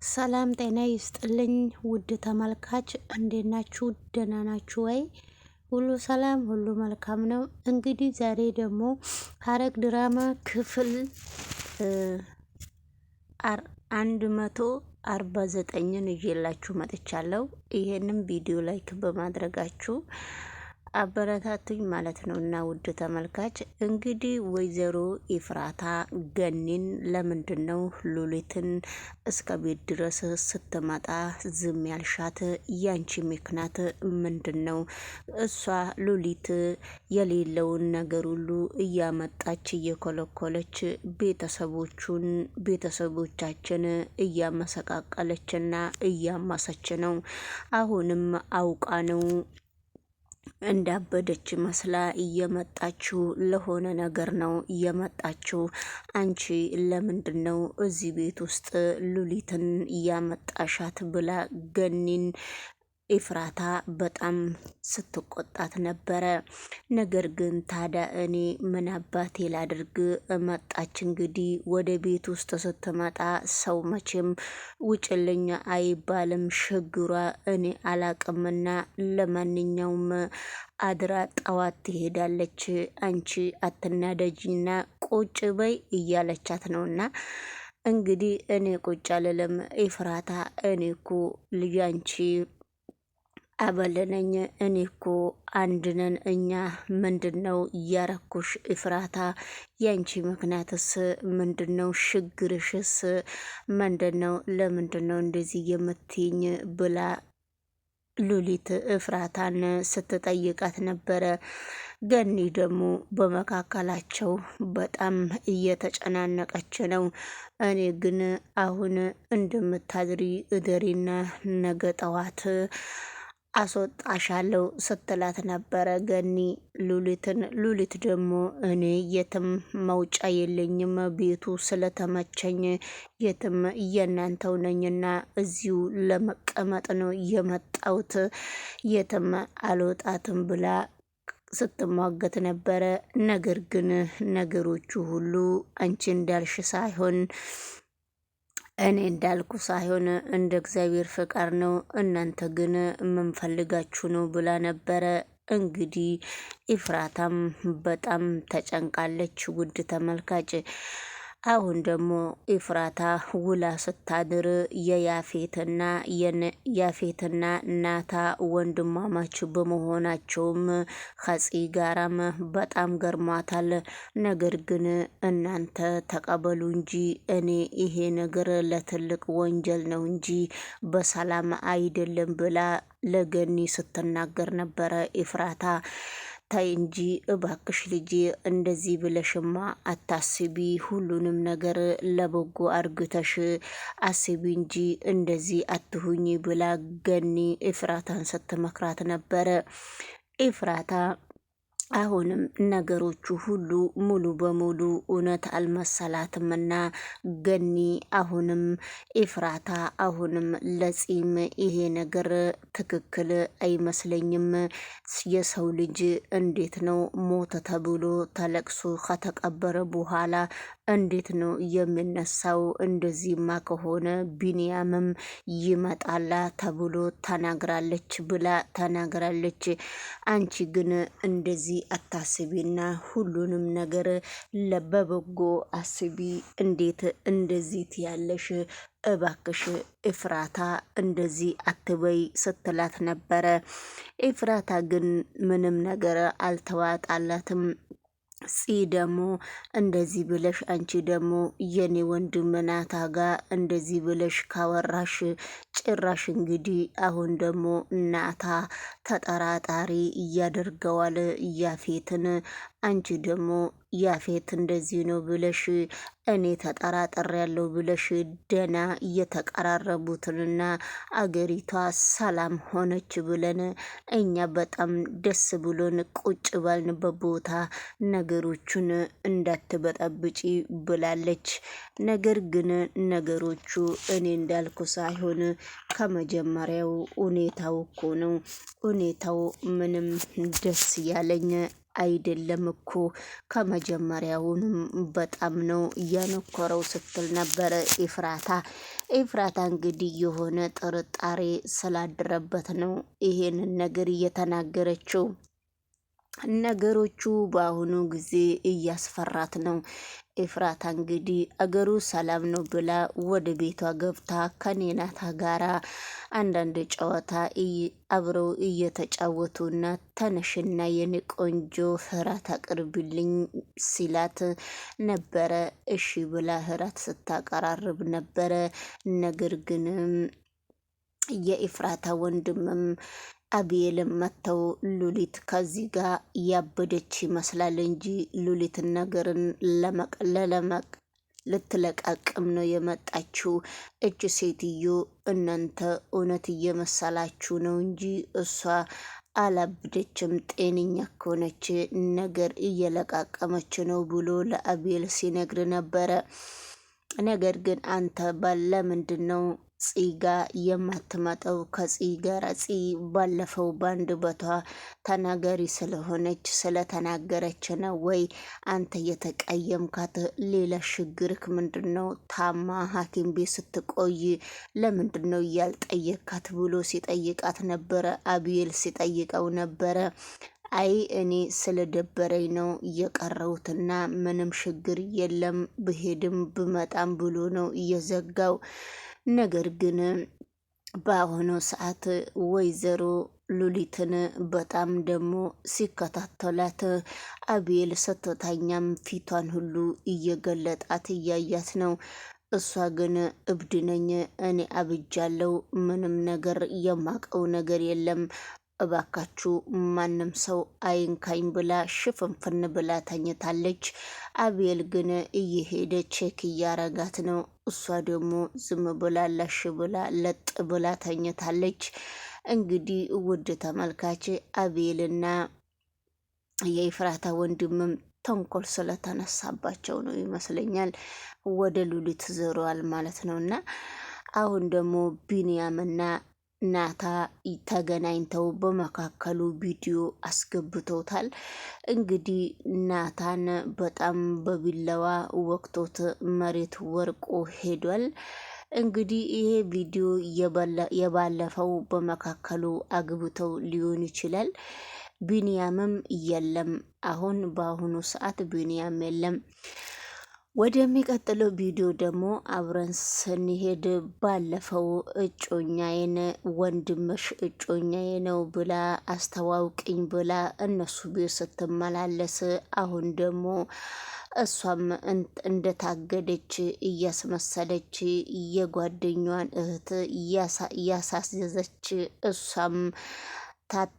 ሰላም ጤና ይስጥልኝ ውድ ተመልካች እንዴት ናችሁ? ደህና ናችሁ ወይ? ሁሉ ሰላም ሁሉ መልካም ነው። እንግዲህ ዛሬ ደግሞ ሐረግ ድራማ ክፍል 149ን ይዤላችሁ መጥቻለሁ። ይሄንም ቪዲዮ ላይክ በማድረጋችሁ አበረታቱኝ ማለት ነው። እና ውድ ተመልካች እንግዲህ ወይዘሮ ኤፍራታ ገኒን ለምንድን ነው ሉሊትን እስከ ቤት ድረስ ስትመጣ ዝም ያልሻት? ያንቺ ምክንያት ምንድን ነው? እሷ ሉሊት የሌለውን ነገር ሁሉ እያመጣች እየኮለኮለች ቤተሰቦቻችን እያመሰቃቀለችና እያማሰች ነው። አሁንም አውቃ ነው እንዳበደች መስላ እየመጣችው ለሆነ ነገር ነው እየመጣችው። አንቺ ለምንድን ነው እዚህ ቤት ውስጥ ሉሊትን እያመጣሻት? ብላ ገኒን ኤፍራታ በጣም ስትቆጣት ነበረ። ነገር ግን ታዲያ እኔ ምን አባቴ ላድርግ? መጣች እንግዲህ ወደ ቤት ውስጥ ስትመጣ ሰው መቼም ውጭልኝ አይባልም። ችግሯ እኔ አላቅምና ለማንኛውም አድራ ጠዋት ትሄዳለች። አንቺ አትናደጂና ቁጭ በይ እያለቻት ነውና እንግዲህ እኔ ቁጭ አልልም ኤፍራታ፣ እኔ እኮ ልጅ አንቺ አበለነኝ፣ እኔ እኮ አንድነን እኛ ምንድነው እያረኩሽ? ኤፍራታ ያንቺ ምክንያትስ ምንድነው? ችግርሽስ ምንድነው? ለምንድነው እንደዚህ የምትይኝ? ብላ ሉሊት ኤፍራታን ስትጠይቃት ነበረ። ገኒ ደግሞ በመካከላቸው በጣም እየተጨናነቀች ነው። እኔ ግን አሁን እንደምታድሪ እደሪና ነገ ጠዋት አስወጣሻለሁ ስትላት ነበረ ገኒ ሉሊትን። ሉሊት ደግሞ እኔ የትም መውጫ የለኝም፣ ቤቱ ስለተመቸኝ የትም የእናንተው ነኝና እዚሁ ለመቀመጥ ነው የመጣሁት፣ የትም አልወጣትም ብላ ስትሟገት ነበረ። ነገር ግን ነገሮቹ ሁሉ አንቺ እንዳልሽ ሳይሆን እኔ እንዳልኩ ሳይሆን እንደ እግዚአብሔር ፍቃድ ነው። እናንተ ግን ምን ፈልጋችሁ ነው? ብላ ነበረ። እንግዲህ ኤፍራታም በጣም ተጨንቃለች ውድ ተመልካች። አሁን ደግሞ ኤፍራታ ውላ ስታድር ያፌትና ናታ ወንድማማች በመሆናቸውም ከጽ ጋራም በጣም ገርሟታል። ነገር ግን እናንተ ተቀበሉ እንጂ እኔ ይሄ ነገር ለትልቅ ወንጀል ነው እንጂ በሰላም አይደለም ብላ ለገኒ ስትናገር ነበረ ኤፍራታ። ታይ እንጂ እባክሽ ልጄ እንደዚህ ብለሽማ አታስቢ፣ ሁሉንም ነገር ለበጎ አርግተሽ አስቢ እንጂ እንደዚህ አትሁኝ ብላ ገኒ ኤፍራታን ስትመክራት ነበረ። ኤፍራታ አሁንም ነገሮቹ ሁሉ ሙሉ በሙሉ እውነት አልመሰላትምና ገኒ አሁንም ኤፍራታ አሁንም ለጺም ይሄ ነገር ትክክል አይመስለኝም። የሰው ልጅ እንዴት ነው ሞተ ተብሎ ተለቅሶ ከተቀበረ በኋላ እንዴት ነው የሚነሳው? እንደዚህማ ከሆነ ቢንያምም ይመጣላ ተብሎ ተናግራለች ብላ ተናግራለች። አንቺ ግን እንደዚህ አታስቢና ሁሉንም ነገር በበጎ አስቢ። እንዴት እንደዚህ ትያለሽ? እባክሽ ኤፍራታ እንደዚህ አትበይ ስትላት ነበረ። ኤፍራታ ግን ምንም ነገር አልተዋጣላትም። ፂ ደግሞ እንደዚህ ብለሽ አንቺ ደግሞ የኔ ወንድም ናታ ጋ እንደዚህ ብለሽ ካወራሽ ጭራሽ እንግዲህ አሁን ደግሞ ናታ ተጠራጣሪ እያደርገዋል ያፌትን። አንቺ ደግሞ ያፌት እንደዚህ ነው ብለሽ እኔ ተጠራጠር ያለው ብለሽ ደና እየተቀራረቡትንና አገሪቷ ሰላም ሆነች ብለን እኛ በጣም ደስ ብሎን ቁጭ ባልንበት ቦታ ነገሮቹን እንዳትበጠብጪ ብላለች። ነገር ግን ነገሮቹ እኔ እንዳልኩ ሳይሆን ከመጀመሪያው ሁኔታው እኮ ነው። ሁኔታው ምንም ደስ ያለኝ አይደለም እኮ ከመጀመሪያውንም በጣም ነው እያነኮረው ስትል ነበረ ኤፍራታ እንግዲህ የሆነ ጥርጣሬ ስላደረበት ነው ይሄንን ነገር እየተናገረችው። ነገሮቹ በአሁኑ ጊዜ እያስፈራት ነው። ኤፍራታ እንግዲህ አገሩ ሰላም ነው ብላ ወደ ቤቷ ገብታ ከኔናታ ጋራ አንዳንድ ጨዋታ አብረው እየተጫወቱና ተነሽና የኔ ቆንጆ እራት አቅርብልኝ ሲላት ነበረ። እሺ ብላ እራት ስታቀራርብ ነበረ። ነገር ግን የኤፍራታ ወንድምም አቤልም መተው ሉሊት ከዚህ ጋር ያበደች ይመስላል እንጂ ሉሊትን ነገርን ልትለቃቅም ነው የመጣችው። እች ሴትዮ እናንተ እውነት እየመሰላችሁ ነው እንጂ እሷ አላብደችም፣ ጤነኛ ከሆነች ነገር እየለቃቀመች ነው ብሎ ለአቤል ሲነግር ነበረ። ነገር ግን አንተ ለምንድን ነው ፂጋ የማትመጣው? ከፂ ጋር ፂ ባለፈው ባንድ በቷ ተናገሪ ስለሆነች ስለተናገረች ነው ወይ አንተ የተቀየምካት? ሌላ ችግርክ ምንድን ነው? ታማ ሐኪም ቤት ስትቆይ ለምንድን ነው እያልጠየካት ብሎ ሲጠይቃት ነበረ። አቤል ሲጠይቀው ነበረ። አይ እኔ ስለደበረኝ ነው እየቀረውትና ምንም ችግር የለም ብሄድም ብመጣም ብሎ ነው እየዘጋው። ነገር ግን በአሁኑ ሰዓት ወይዘሮ ሉሊትን በጣም ደግሞ ሲከታተላት አቤል ስትተኛም ፊቷን ሁሉ እየገለጣት እያያት ነው። እሷ ግን እብድ ነኝ እኔ አብጃለው፣ ምንም ነገር የማቀው ነገር የለም፣ እባካችሁ ማንም ሰው አይንካኝ ብላ ሽፍንፍን ብላ ተኝታለች። አቤል ግን እየሄደ ቼክ እያረጋት ነው። እሷ ደግሞ ዝም ብላ ላሽ ብላ ለጥ ብላ ተኝታለች። እንግዲህ ውድ ተመልካች አቤልና የኤፍራታ ወንድምም ተንኮል ስለተነሳባቸው ነው ይመስለኛል ወደ ሉሊት ዞረዋል ማለት ነው። እና አሁን ደግሞ ቢንያምና ናታ ተገናኝተው በመካከሉ ቪዲዮ አስገብተውታል። እንግዲህ ናታን በጣም በቢላዋ ወቅቶት መሬት ወርቆ ሄዷል። እንግዲህ ይሄ ቪዲዮ የባለፈው በመካከሉ አግብተው ሊሆን ይችላል። ቢንያምም የለም። አሁን በአሁኑ ሰዓት ቢንያም የለም። ወደሚቀጥለው ቪዲዮ ደግሞ አብረን ስንሄድ ባለፈው እጮኛዬን ወንድምሽ እጮኛዬ ነው ብላ አስተዋውቅኝ ብላ እነሱ ቤት ስትመላለስ አሁን ደግሞ እሷም እንደታገደች እያስመሰለች የጓደኛዋን እህት እያሳዘዘች እሷም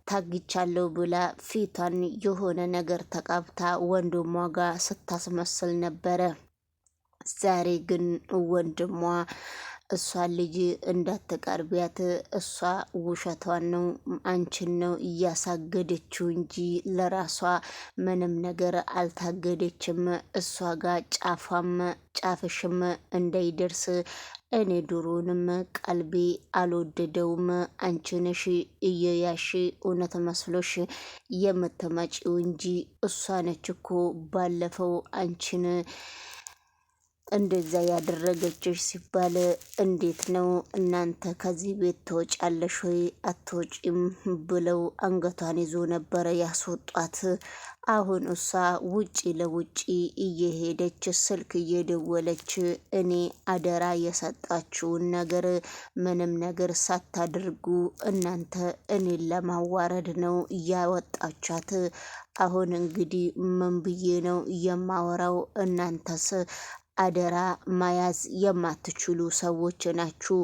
ታግቻለሁ ብላ ፊቷን የሆነ ነገር ተቀብታ ወንድሟ ጋር ስታስመስል ነበረ። ዛሬ ግን ወንድሟ እሷን ልጅ እንዳትቀርቢያት እሷ ውሸቷን ነው አንቺን ነው እያሳገደችው እንጂ ለራሷ ምንም ነገር አልታገደችም። እሷ ጋር ጫፍሽም እንዳይደርስ እኔ ድሮንም ቀልቤ አልወደደውም። አንቺ ነሽ እየያሽ እውነት መስሎሽ የምትመጪው እንጂ እሷ ነች እኮ ባለፈው አንቺን እንደዛ ያደረገችሽ ሲባል እንዴት ነው እናንተ ከዚህ ቤት ትወጫለሽ ወይ አትወጪም ብለው አንገቷን ይዞ ነበረ ያስወጧት። አሁን እሷ ውጪ ለውጪ እየሄደች ስልክ እየደወለች እኔ አደራ የሰጣችውን ነገር ምንም ነገር ሳታደርጉ እናንተ እኔን ለማዋረድ ነው እያወጣቻት። አሁን እንግዲህ ምን ብዬ ነው የማወራው? እናንተስ አደራ መያዝ የማትችሉ ሰዎች ናችሁ።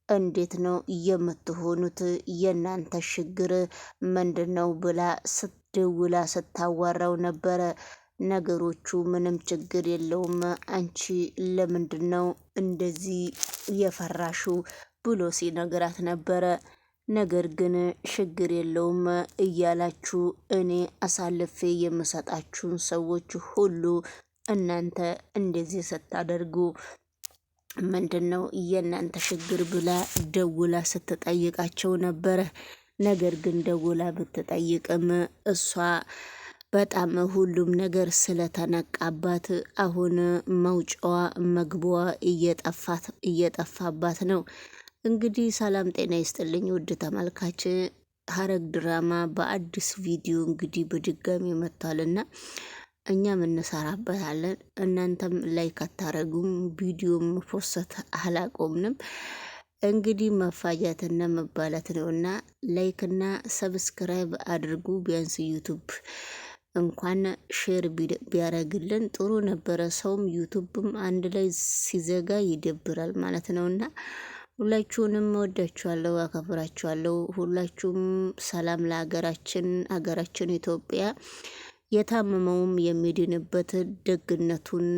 እንዴት ነው የምትሆኑት? የእናንተ ችግር ምንድን ነው ብላ ስትደውላ ስታዋራው ነበረ። ነገሮቹ ምንም ችግር የለውም፣ አንቺ ለምንድን ነው እንደዚህ የፈራሹ ብሎ ሲነግራት ነበረ። ነገር ግን ችግር የለውም እያላችሁ እኔ አሳልፌ የምሰጣችሁን ሰዎች ሁሉ እናንተ እንደዚህ ስታደርጉ ምንድን ነው የእናንተ ችግር ብላ ደውላ ስትጠይቃቸው ነበረ። ነገር ግን ደውላ ብትጠይቅም እሷ በጣም ሁሉም ነገር ስለተነቃባት አሁን መውጫዋ መግቧ እየጠፋባት ነው። እንግዲህ ሰላም ጤና ይስጥልኝ ውድ ተመልካች፣ ሐረግ ድራማ በአዲስ ቪዲዮ እንግዲህ በድጋሚ መጥቷልና እኛም እንሰራበታለን። እናንተም ላይክ አታረጉም፣ ቪዲዮም ፖስት አላቆምንም። እንግዲህ መፋጃትና መባላት ነውና ላይክና ሰብስክራይብ አድርጉ። ቢያንስ ዩቱብ እንኳን ሼር ቢያረግልን ጥሩ ነበረ። ሰውም ዩቱብም አንድ ላይ ሲዘጋ ይደብራል ማለት ነውና ሁላችሁንም ወዳችኋለሁ፣ አከብራችኋለሁ። ሁላችሁም ሰላም ለሀገራችን፣ ሀገራችን ኢትዮጵያ የታመመውም የሚድንበት ደግነቱን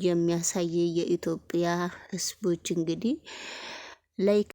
የሚያሳይ የኢትዮጵያ ሕዝቦች እንግዲህ ላይክ